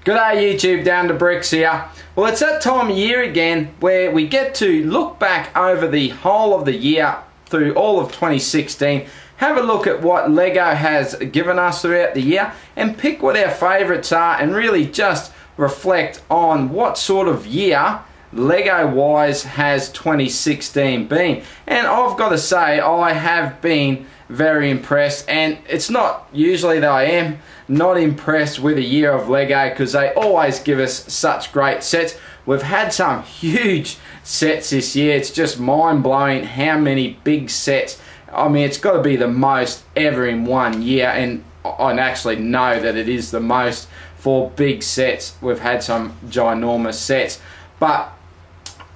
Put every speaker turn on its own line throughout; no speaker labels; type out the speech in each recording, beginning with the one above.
G'day YouTube, Down to Bricks here. Well, it's that time of year again where we get to look back over the whole of the year through all of 2016, have a look at what LEGO has given us throughout the year and pick what our favourites are and really just reflect on what sort of year LEGO wise has 2016 been. And I've got to say, I have been very impressed, and it's not usually that I am not impressed with a year of LEGO because they always give us such great sets. We've had some huge sets this year. It's just mind-blowing how many big sets. I mean, it's got to be the most ever in one year, and I actually know that it is the most for big sets. We've had some ginormous sets, but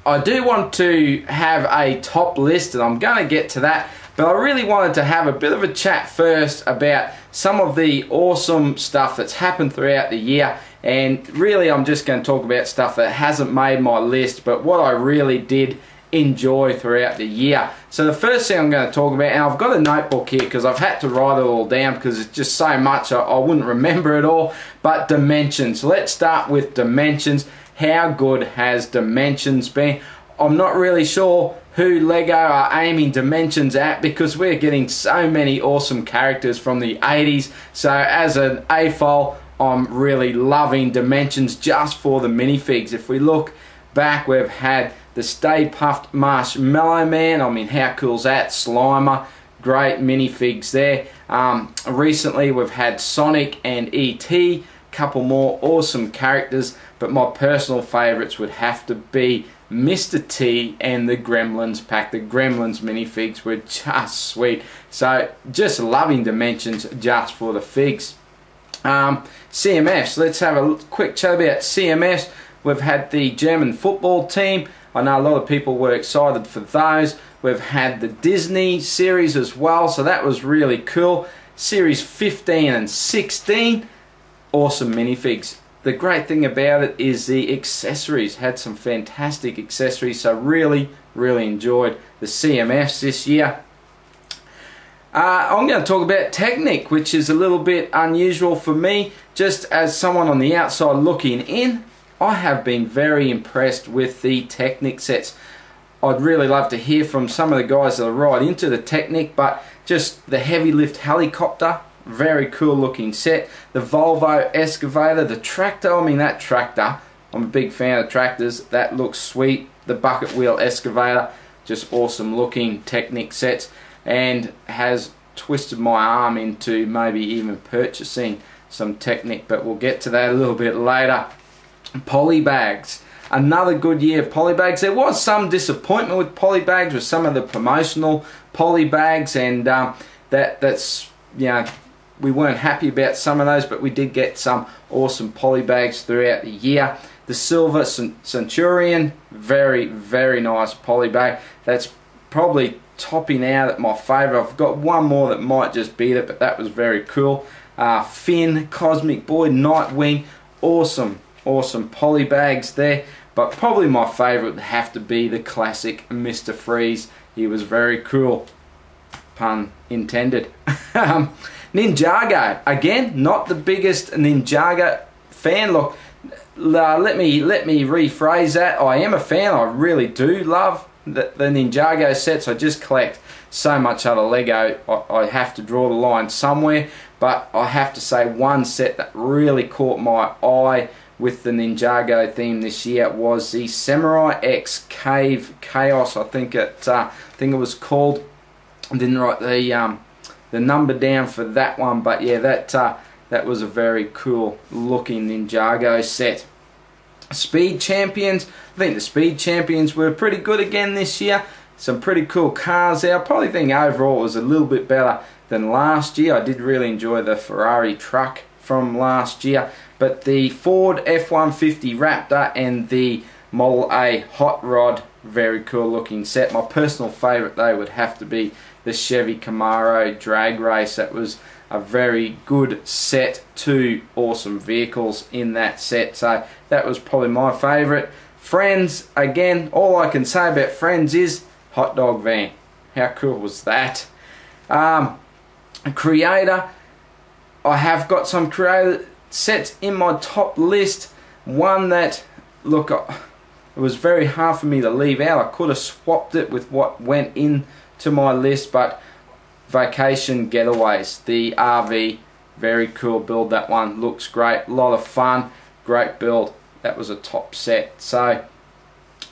I do want to have a top list, and I'm going to get to that. But I really wanted to have a bit of a chat first about some of the awesome stuff that's happened throughout the year. And really I'm just going to talk about stuff that hasn't made my list, but what I really did enjoy throughout the year. So the first thing I'm going to talk about, and I've got a notebook here because I've had to write it all down because it's just so much I wouldn't remember it all, but Dimensions. Let's start with Dimensions. How good has Dimensions been? I'm not really sure who LEGO are aiming Dimensions at because we're getting so many awesome characters from the 80s. So as an AFOL, I'm really loving Dimensions just for the minifigs. If we look back, we've had the Stay Puft Marshmallow Man. I mean, how cool's that? Slimer, great minifigs there. Recently we've had Sonic and E.T., couple more awesome characters, but my personal favourites would have to be Mr. T and the Gremlins pack. The Gremlins minifigs were just sweet. So just loving Dimensions just for the figs. CMFs, let's have a quick chat about CMFs. We've had the German football team. I know a lot of people were excited for those. We've had the Disney series as well, so that was really cool. Series 15 and 16, awesome minifigs. The great thing about it is the accessories. Had some fantastic accessories, so really enjoyed the CMFs this year. I'm going to talk about Technic, which is a little bit unusual for me. Just as someone on the outside looking in, I have been very impressed with the Technic sets. I'd really love to hear from some of the guys that are right into the Technic, but just the heavy lift helicopter, very cool looking set. The Volvo excavator, the tractor, I mean that tractor, I'm a big fan of tractors, that looks sweet. The bucket wheel excavator, just awesome looking Technic sets, and has twisted my arm into maybe even purchasing some Technic, but we'll get to that a little bit later. Polybags, another good year of Polybags. There was some disappointment with Polybags with some of the promotional Polybags, and that's, you know, we weren't happy about some of those, but we did get some awesome Polybags throughout the year. The Silver Centurion, very nice Polybag. That's probably topping out at my favourite. I've got one more that might just beat it, but that was very cool. Finn, Cosmic Boy, Nightwing, awesome Polybags there. But probably my favourite would have to be the classic Mr. Freeze. He was very cool, pun intended. Ninjago, again, not the biggest Ninjago fan. Look, let me rephrase that. I am a fan. I really do love the Ninjago sets. I just collect so much other LEGO. I have to draw the line somewhere, but I have to say one set that really caught my eye with the Ninjago theme this year was the Samurai X Cave Chaos. I think it was called. I didn't write the number down for that one, but yeah, that was a very cool looking Ninjago set. Speed Champions, I think the Speed Champions were pretty good again this year. Some pretty cool cars there. I probably think overall it was a little bit better than last year. I did really enjoy the Ferrari truck from last year, but the Ford F-150 Raptor and the Model A Hot Rod, very cool looking set. My personal favourite though would have to be the Chevy Camaro Drag Race. That was a very good set, two awesome vehicles in that set, so that was probably my favourite. Friends, again, all I can say about Friends is hot dog van. How cool was that? Creator, I have got some Creator sets in my top list, one that, look, it was very hard for me to leave out. I could have swapped it with what went into my list, but Vacation Getaways, the RV, very cool build. That one looks great, a lot of fun, great build. That was a top set. So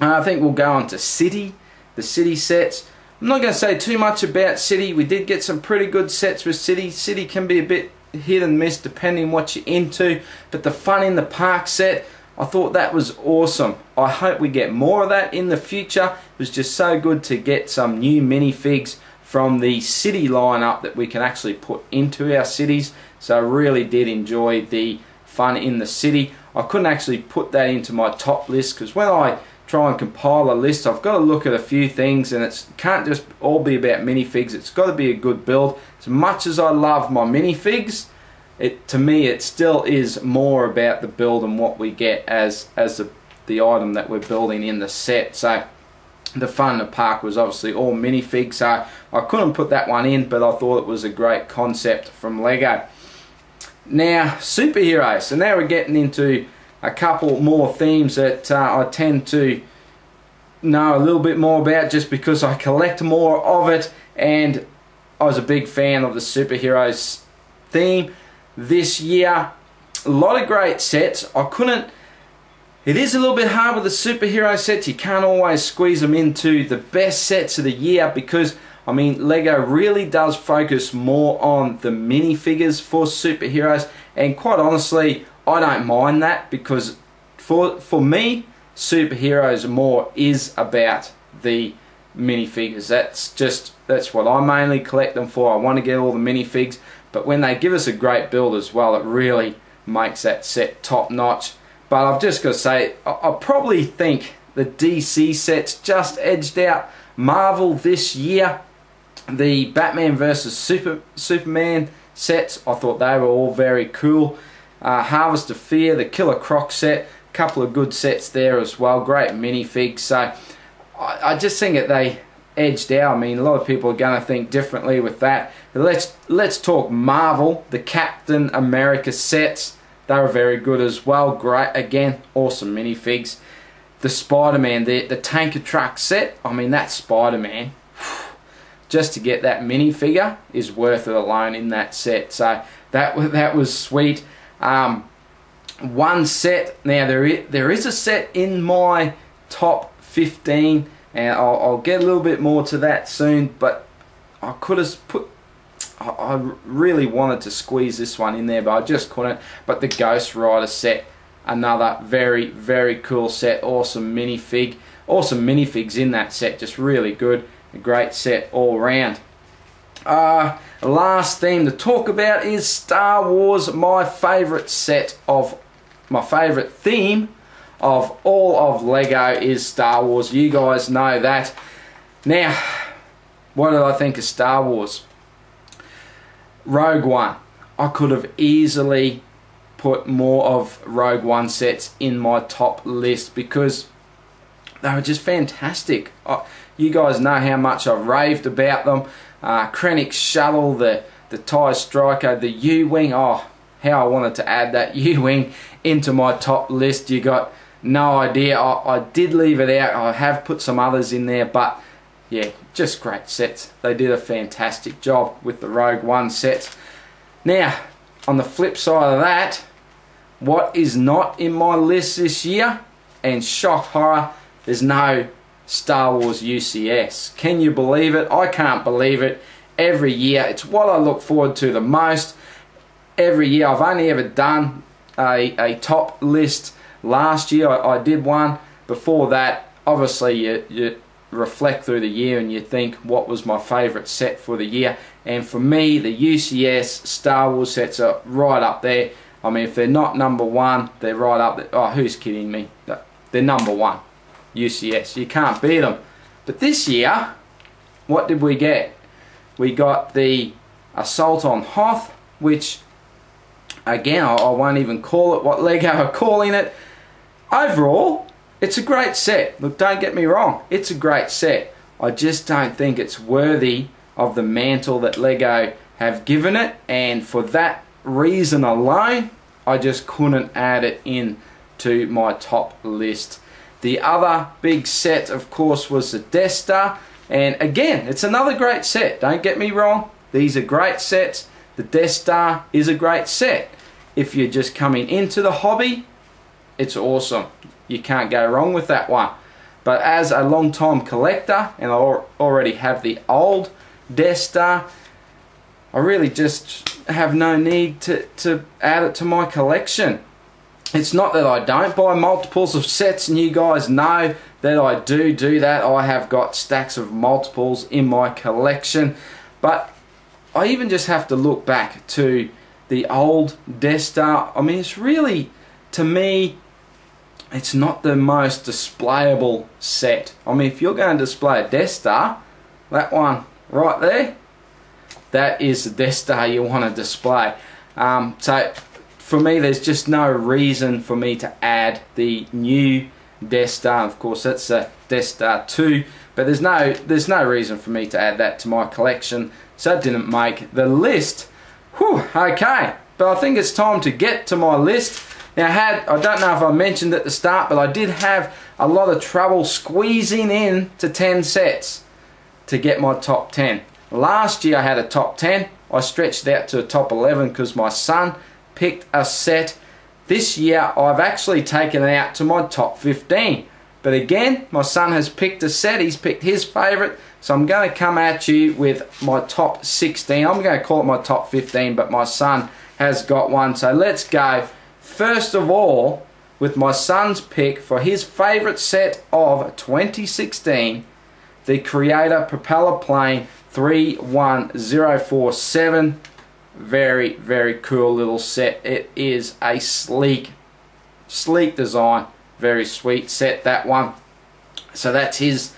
I think we'll go on to City, the City sets. I'm not going to say too much about City. We did get some pretty good sets with City. City can be a bit hit and miss depending what you're into, but the Fun in the Park set, I thought that was awesome. I hope we get more of that in the future. It was just so good to get some new minifigs from the City lineup that we can actually put into our cities. So I really did enjoy the Fun in the City. I couldn't actually put that into my top list because when I try and compile a list, I've got to look at a few things, and it can't just all be about minifigs. It's got to be a good build. As much as I love my minifigs, to me it still is more about the build and what we get as the item that we're building in the set. So the Fun in the Park was obviously all minifigs, so I couldn't put that one in, but I thought it was a great concept from Lego. Now, superheroes. So now we're getting into a couple more themes that I tend to know a little bit more about just because I collect more of it, and I was a big fan of the superheroes theme this year. A lot of great sets. It is a little bit hard with the superhero sets. You can't always squeeze them into the best sets of the year because, I mean, Lego really does focus more on the minifigures for superheroes, and quite honestly, I don't mind that because for me, superheroes more is about the minifigures. That's what I mainly collect them for. I want to get all the minifigs, but when they give us a great build as well, it really makes that set top notch. But I've just got to say, I probably think the DC sets just edged out Marvel this year. The Batman vs Superman sets, I thought they were all very cool. Harvest of Fear, the Killer Croc set, a couple of good sets there as well. Great minifigs. So I just think that they edged out. I mean, a lot of people are going to think differently with that. But let's talk Marvel. The Captain America sets, they were very good as well. Great, again, awesome minifigs. The Spider-Man, the tanker truck set, I mean, that Spider-Man, just to get that minifigure is worth it alone in that set. So that was sweet. One set, now there is a set in my top 15, and I'll get a little bit more to that soon, but I could have put, I really wanted to squeeze this one in there, but I just couldn't. But the Ghost Rider set, another very, very cool set. Awesome minifig, awesome minifigs in that set, just really good. A great set all around. Last theme to talk about is Star Wars, my favourite theme of all of Lego is Star Wars. You guys know that. Now, what did I think of Star Wars? Rogue One. I could have easily put more of Rogue One sets in my top list because they were just fantastic. You guys know how much I've raved about them. Krennic's shuttle, the TIE Striker, the U-Wing. Oh, how I wanted to add that U-Wing into my top list. You got no idea. I did leave it out. I have put some others in there, but yeah, just great sets. They did a fantastic job with the Rogue One sets. Now, on the flip side of that, what is not in my list this year, and shock horror, there's no Star Wars UCS. Can you believe it? I can't believe it. Every year, it's what I look forward to the most. Every year, I've only ever done a top list. Last year, I did one. Before that, obviously, you reflect through the year and you think, what was my favourite set for the year? And for me, the UCS Star Wars sets are right up there. I mean, if they're not number one, they're right up there. Oh, who's kidding me? They're number one. UCS. You can't beat them. But this year, what did we get? We got the Assault on Hoth, which, again, I won't even call it what Lego are calling it. Overall, it's a great set. Look, don't get me wrong. It's a great set. I just don't think it's worthy of the mantle that Lego have given it. And for that reason alone, I just couldn't add it in to my top list. The other big set, of course, was the Death Star. And again, it's another great set. Don't get me wrong. These are great sets. The Death Star is a great set. If you're just coming into the hobby, it's awesome. You can't go wrong with that one. But as a long-time collector, and I already have the old Death Star, I really just have no need to add it to my collection. It's not that I don't buy multiples of sets, and you guys know that I do that. I have got stacks of multiples in my collection, but I even just have to look back to the old Death Star. I mean, it's really, to me, it's not the most displayable set. I mean, if you're going to display a Death Star, that one right there, that is the Death Star you want to display. So for me, there's just no reason for me to add the new Death Star. Of course, that's a Death Star 2, but there's no reason for me to add that to my collection. So it didn't make the list. Whew, okay, but I think it's time to get to my list. Now, I don't know if I mentioned at the start, but I did have a lot of trouble squeezing in to 10 sets to get my top 10. Last year I had a top 10. I stretched it out to a top 11 because my son picked a set. This year I've actually taken it out to my top 15. But again, my son has picked a set. He's picked his favourite. So I'm going to come at you with my top 16. I'm going to call it my top 15, but my son has got one. So let's go. First of all, with my son's pick for his favourite set of 2016, the Creator Propeller Plane 31047. Very, very cool little set. It is a sleek design. Very sweet set, that one. So that's his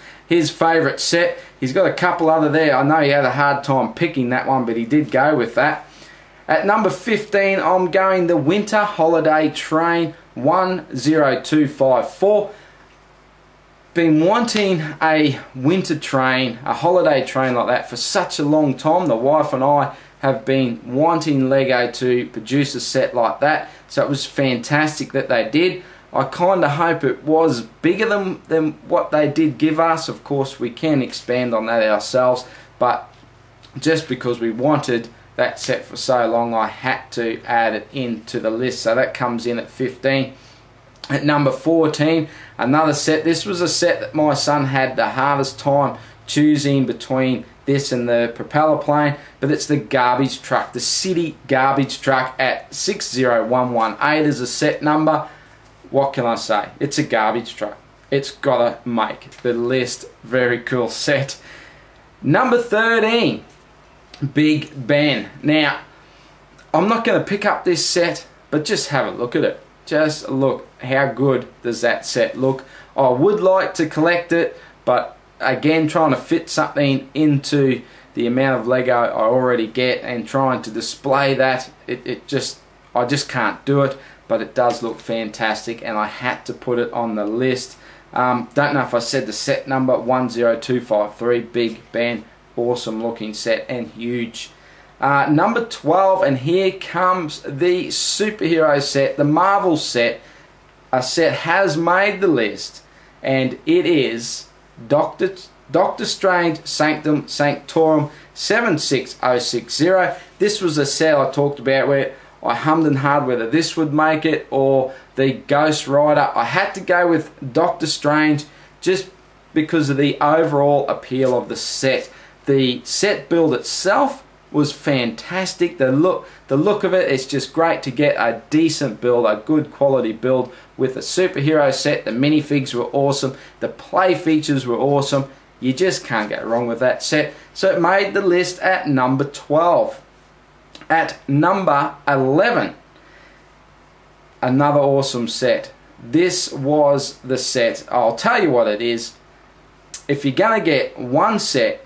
favourite set. He's got a couple other there. I know he had a hard time picking that one, but he did go with that. At number 15, I'm going the Winter Holiday Train 10254. Been wanting a winter train, a holiday train like that for such a long time. The wife and I have been wanting Lego to produce a set like that, so it was fantastic that they did. I kind of hope it was bigger than what they did give us. Of course, we can expand on that ourselves, but just because we wanted that set for so long, I had to add it into the list. So that comes in at 15. At number 14, another set. This was a set that my son had the hardest time choosing between this and the propeller plane, but it's the garbage truck, the city garbage truck at 60118 is a set number. What can I say? It's a garbage truck. It's gotta make the list. Very cool set. Number 13, Big Ben. Now, I'm not going to pick up this set, but just have a look at it. Just look, how good does that set look? I would like to collect it, but again, trying to fit something into the amount of Lego I already get and trying to display that, I just can't do it, but it does look fantastic and I had to put it on the list. Don't know if I said the set number, 10253, Big Ben, awesome looking set and huge. Number 12, and here comes the superhero set, the Marvel set. A set has made the list, and it is Doctor Strange Sanctum Sanctorum 76060. This was a set I talked about where I hummed and hawed whether this would make it or the Ghost Rider. I had to go with Doctor Strange just because of the overall appeal of the set. The set build itself was fantastic. The look of it, it's just great to get a decent build, a good quality build with a superhero set. The minifigs were awesome. The play features were awesome. You just can't go wrong with that set. So it made the list at number 12. At number 11, another awesome set. This was the set. I'll tell you what it is. If you're going to get one set,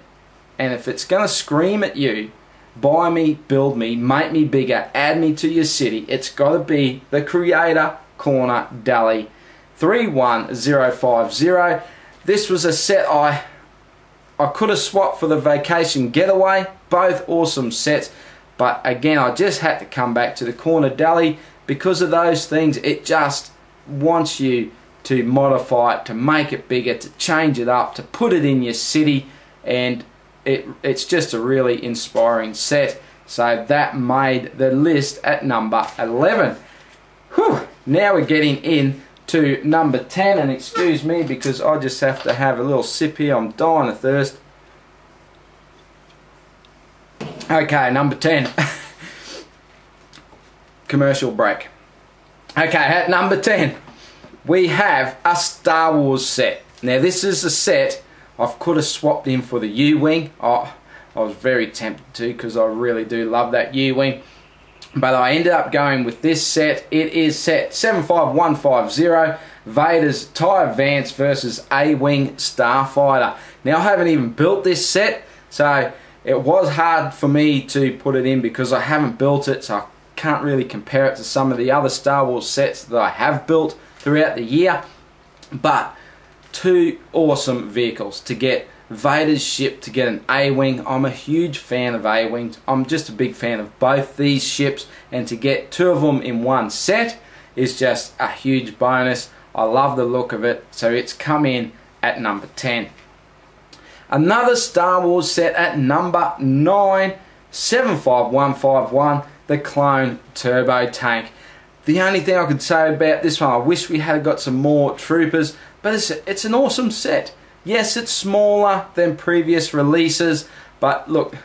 and if it's going to scream at you, buy me, build me, make me bigger, add me to your city, it's got to be the Creator Corner Deli 31050. This was a set I could have swapped for the Vacation Getaway. Both awesome sets, but again, I just had to come back to the Corner Deli. because of those things, it just wants you to modify it, to make it bigger, to change it up, to put it in your city, and it's just a really inspiring set. So that made the list at number 11. Whew. Now we're getting in to number 10, and excuse me because I just have to have a little sip here, I'm dying of thirst. Okay, number 10. Commercial break. Okay, at number 10 we have a Star Wars set. Now this is a set I could have swapped in for the U-Wing. I was very tempted to because I really do love that U-Wing. But I ended up going with this set. It is set 75150, Vader's TIE Advance versus A-Wing Starfighter. Now I haven't even built this set, so it was hard for me to put it in because I haven't built it, so I can't really compare it to some of the other Star Wars sets that I have built throughout the year. But two awesome vehicles to get. Vader's ship, to get an A-Wing. I'm a huge fan of A-Wings. I'm just a big fan of both these ships, and to get two of them in one set is just a huge bonus. I love the look of it, so it's come in at number 10. Another Star Wars set at number 9, 75151, the Clone Turbo Tank. The only thing I could say about this one, I wish we had got some more troopers, but it's an awesome set. Yes, it's smaller than previous releases, but look,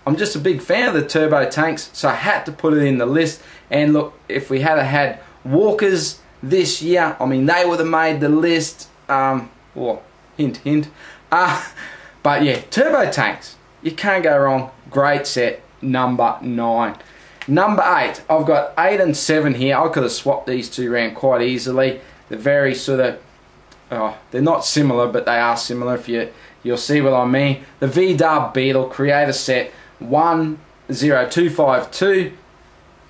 I'm just a big fan of the turbo tanks, so I had to put it in the list. And look, if we had had walkers this year, I mean, they would have made the list. Well, hint, hint. But yeah, turbo tanks, you can't go wrong. Great set, number 9. Number 8, I've got 8 and 7 here. I could have swapped these two around quite easily. They're very sort of, they're not similar, but they are similar, if you'll see what I mean. The VW Beetle Creator Set 10252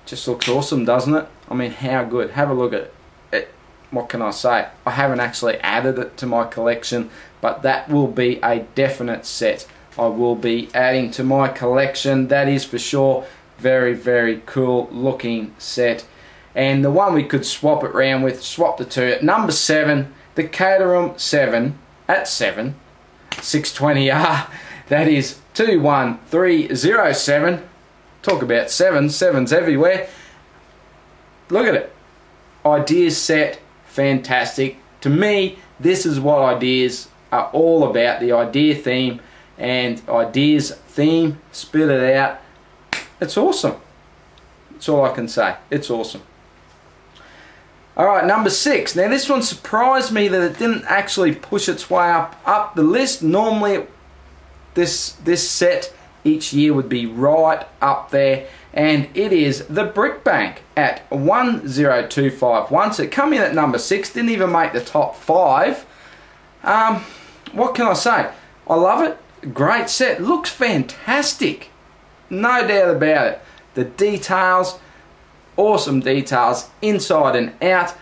just looks awesome, doesn't it? I mean, how good. Have a look at it. What can I say? I haven't actually added it to my collection, but that will be a definite set I will be adding to my collection. That is for sure. Very, very cool looking set. And the one we could swap it around with, swap the two. At number 7, the Caterham 7 at 7, 620R. That is 21307. Talk about sevens everywhere. Look at it. Ideas set, fantastic. To me, this is what ideas are all about. The idea theme, and ideas theme, spit it out. It's awesome. That's all I can say. It's awesome. Alright, number 6. Now this one surprised me that it didn't actually push its way up the list. Normally this set each year would be right up there, and it is the Brick Bank at 10251. So it come in at number 6, didn't even make the top 5. What can I say? I love it. Great set. Looks fantastic. No doubt about it. The details, awesome details inside and out.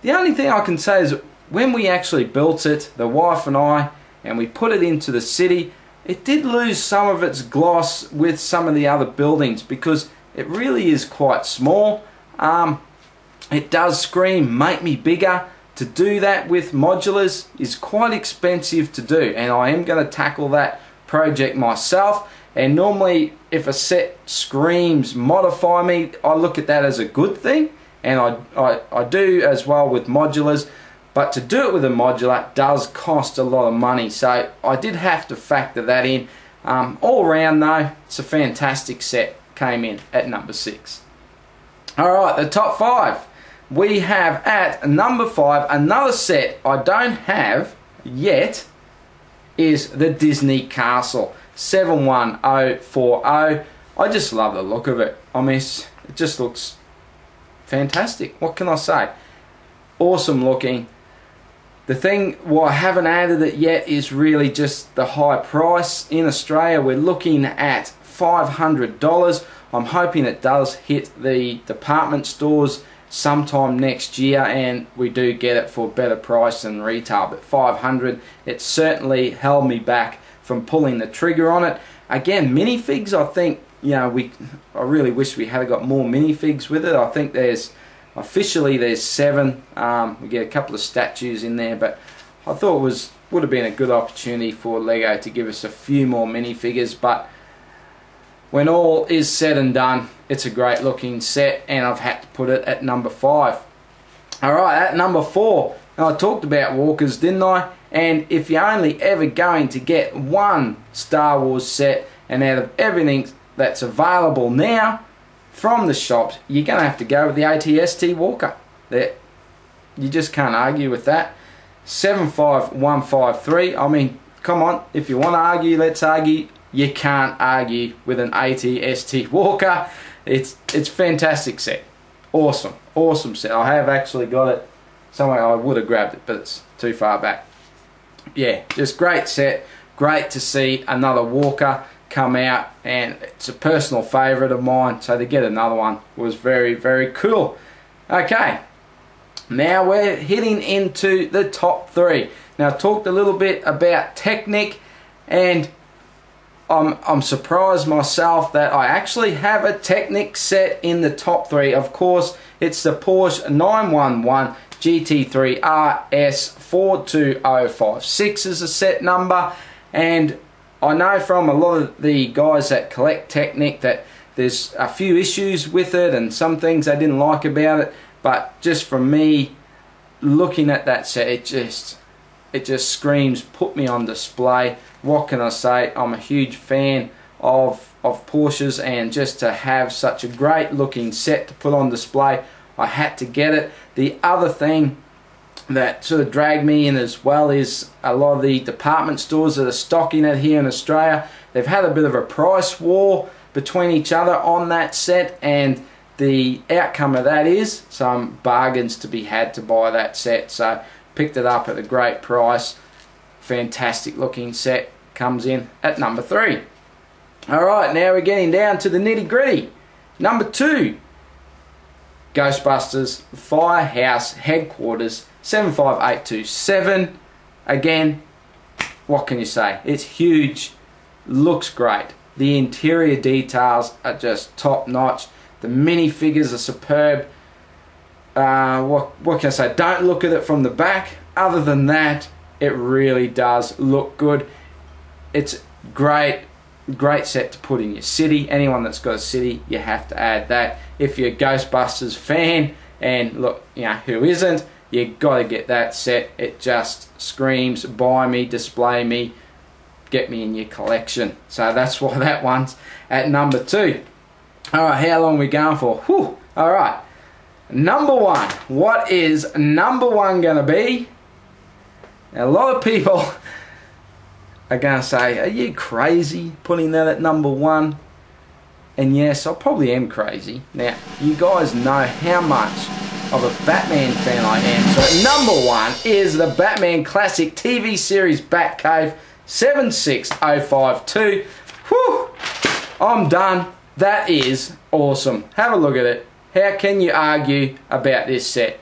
The only thing I can say is when we actually built it, the wife and I, and we put it into the city, it did lose some of its gloss with some of the other buildings because it really is quite small. It does scream, make me bigger. To do that with modulars is quite expensive to do, and I am going to tackle that project myself. And normally if a set screams modify me, I look at that as a good thing, and I do as well with modulars. But to do it with a modular does cost a lot of money, so I did have to factor that in. All around though, it's a fantastic set. Came in at number 6. Alright, the top 5. We have at number 5 another set I don't have yet, is the Disney Castle 71040. I just love the look of it. I mean, it just looks fantastic. What can I say? Awesome looking. The thing why I haven't added it yet is really just the high price. In Australia we're looking at $500. I'm hoping it does hit the department stores sometime next year and we do get it for a better price than retail, but $500, it certainly held me back from pulling the trigger on it. Again, minifigs, I think, you know, I really wish we had got more minifigs with it. I think there's Officially there's 7. We get a couple of statues in there, but I thought would have been a good opportunity for Lego to give us a few more minifigures. But when all is said and done, it's a great looking set, and I've had to put it at number 5. Alright, at number 4, now I talked about walkers, didn't I? And if you're only ever going to get one Star Wars set, and out of everything that's available now from the shops, you're going to have to go with the AT-ST Walker. You just can't argue with that. 75153, I mean, come on, if you want to argue, let's argue. You can't argue with an AT-ST Walker. It's fantastic set. Awesome set. I have actually got it somewhere. I would have grabbed it, but it's too far back. Yeah, just great set. Great to see another Walker come out, and it's a personal favourite of mine, so to get another one was very, very cool. Okay, now we're heading into the top 3. Now, I talked a little bit about Technic, and I'm surprised myself that I actually have a Technic set in the top 3. Of course, it's the Porsche 911 GT3 RS 42056 is a set number, and I know from a lot of the guys that collect Technic that there's a few issues with it and some things they didn't like about it, but just from me looking at that set, it just screams put me on display. What can I say? I'm a huge fan of Porsches, and just to have such a great looking set to put on display, I had to get it. The other thing that sort of dragged me in as well is a lot of the department stores that are stocking it here in Australia. They've had a bit of a price war between each other on that set, and the outcome of that is some bargains to be had to buy that set. So picked it up at a great price. Fantastic looking set. Comes in at number 3. Alright, now we're getting down to the nitty gritty. Number 2, Ghostbusters Firehouse Headquarters 75827. Again, what can you say? It's huge, looks great. The interior details are just top notch. The minifigures are superb. What can I say? Don't look at it from the back. Other than that, it really does look good. It's great set to put in your city. Anyone that's got a city, you have to add that. If you're a Ghostbusters fan, and look, you know, who isn't, you got to get that set. It just screams buy me, display me, get me in your collection. So that's why that one's at number 2. Alright, how long are we going for? Whew. Alright, number 1. What is number 1 gonna be? Now, a lot of people are going to say, are you crazy putting that at number 1? And yes, I probably am crazy. Now, you guys know how much of a Batman fan I am. So number 1 is the Batman Classic TV series Batcave 76052. Whew! I'm done. That is awesome. Have a look at it. How can you argue about this set?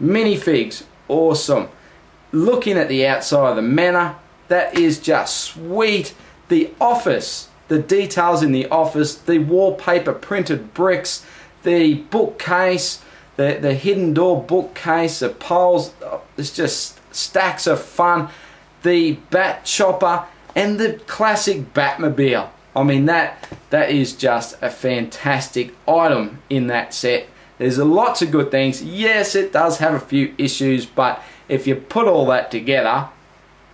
Minifigs, awesome. Looking at the outside of the manor, that is just sweet. The office, the details in the office, the wallpaper printed bricks, the bookcase, the hidden door bookcase, the poles, it's just stacks of fun. The bat chopper and the classic Batmobile. I mean, that is just a fantastic item in that set. There's lots of good things. Yes, it does have a few issues, but if you put all that together,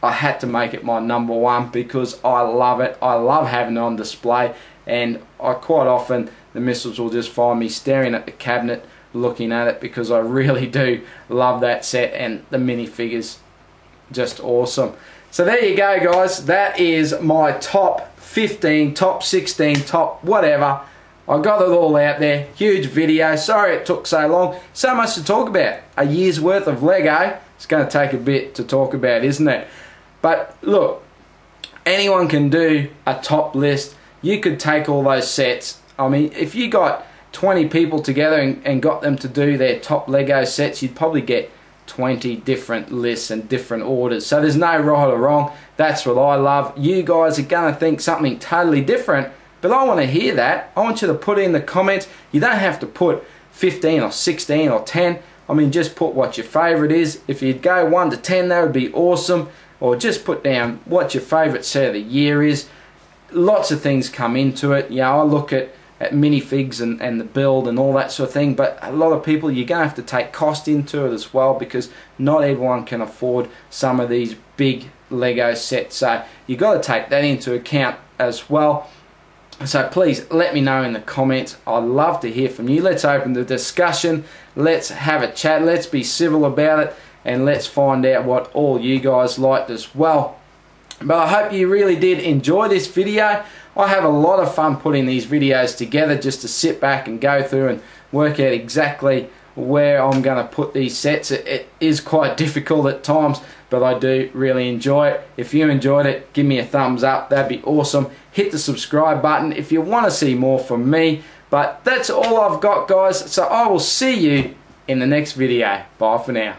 I had to make it my number 1 because I love it. I love having it on display, and I quite often, the missus will just find me staring at the cabinet looking at it because I really do love that set, and the minifigures, just awesome. So there you go, guys. That is my top 15, top 16, top whatever. I got it all out there. Huge video. Sorry it took so long. So much to talk about. A year's worth of Lego. It's going to take a bit to talk about, isn't it? But look, anyone can do a top list. You could take all those sets. I mean, if you got 20 people together and got them to do their top Lego sets, you'd probably get 20 different lists and different orders. So there's no right or wrong. That's what I love. You guys are going to think something totally different, but I want to hear that. I want you to put in the comments. You don't have to put 15 or 16 or 10. I mean, just put what your favourite is. If you'd go 1 to 10, that would be awesome. Or just put down what your favourite set of the year is. Lots of things come into it. Yeah, I look at minifigs and the build and all that sort of thing, but a lot of people, you're going to have to take cost into it as well, because not everyone can afford some of these big Lego sets, so you've got to take that into account as well. So please let me know in the comments. I'd love to hear from you. Let's open the discussion, let's have a chat, let's be civil about it, and let's find out what all you guys liked as well. But I hope you really did enjoy this video. I have a lot of fun putting these videos together, just to sit back and go through and work out exactly where I'm going to put these sets. It is quite difficult at times, but I do really enjoy it. If you enjoyed it, give me a thumbs up, that'd be awesome. Hit the subscribe button if you want to see more from me. But that's all I've got, guys, so I will see you in the next video. Bye for now.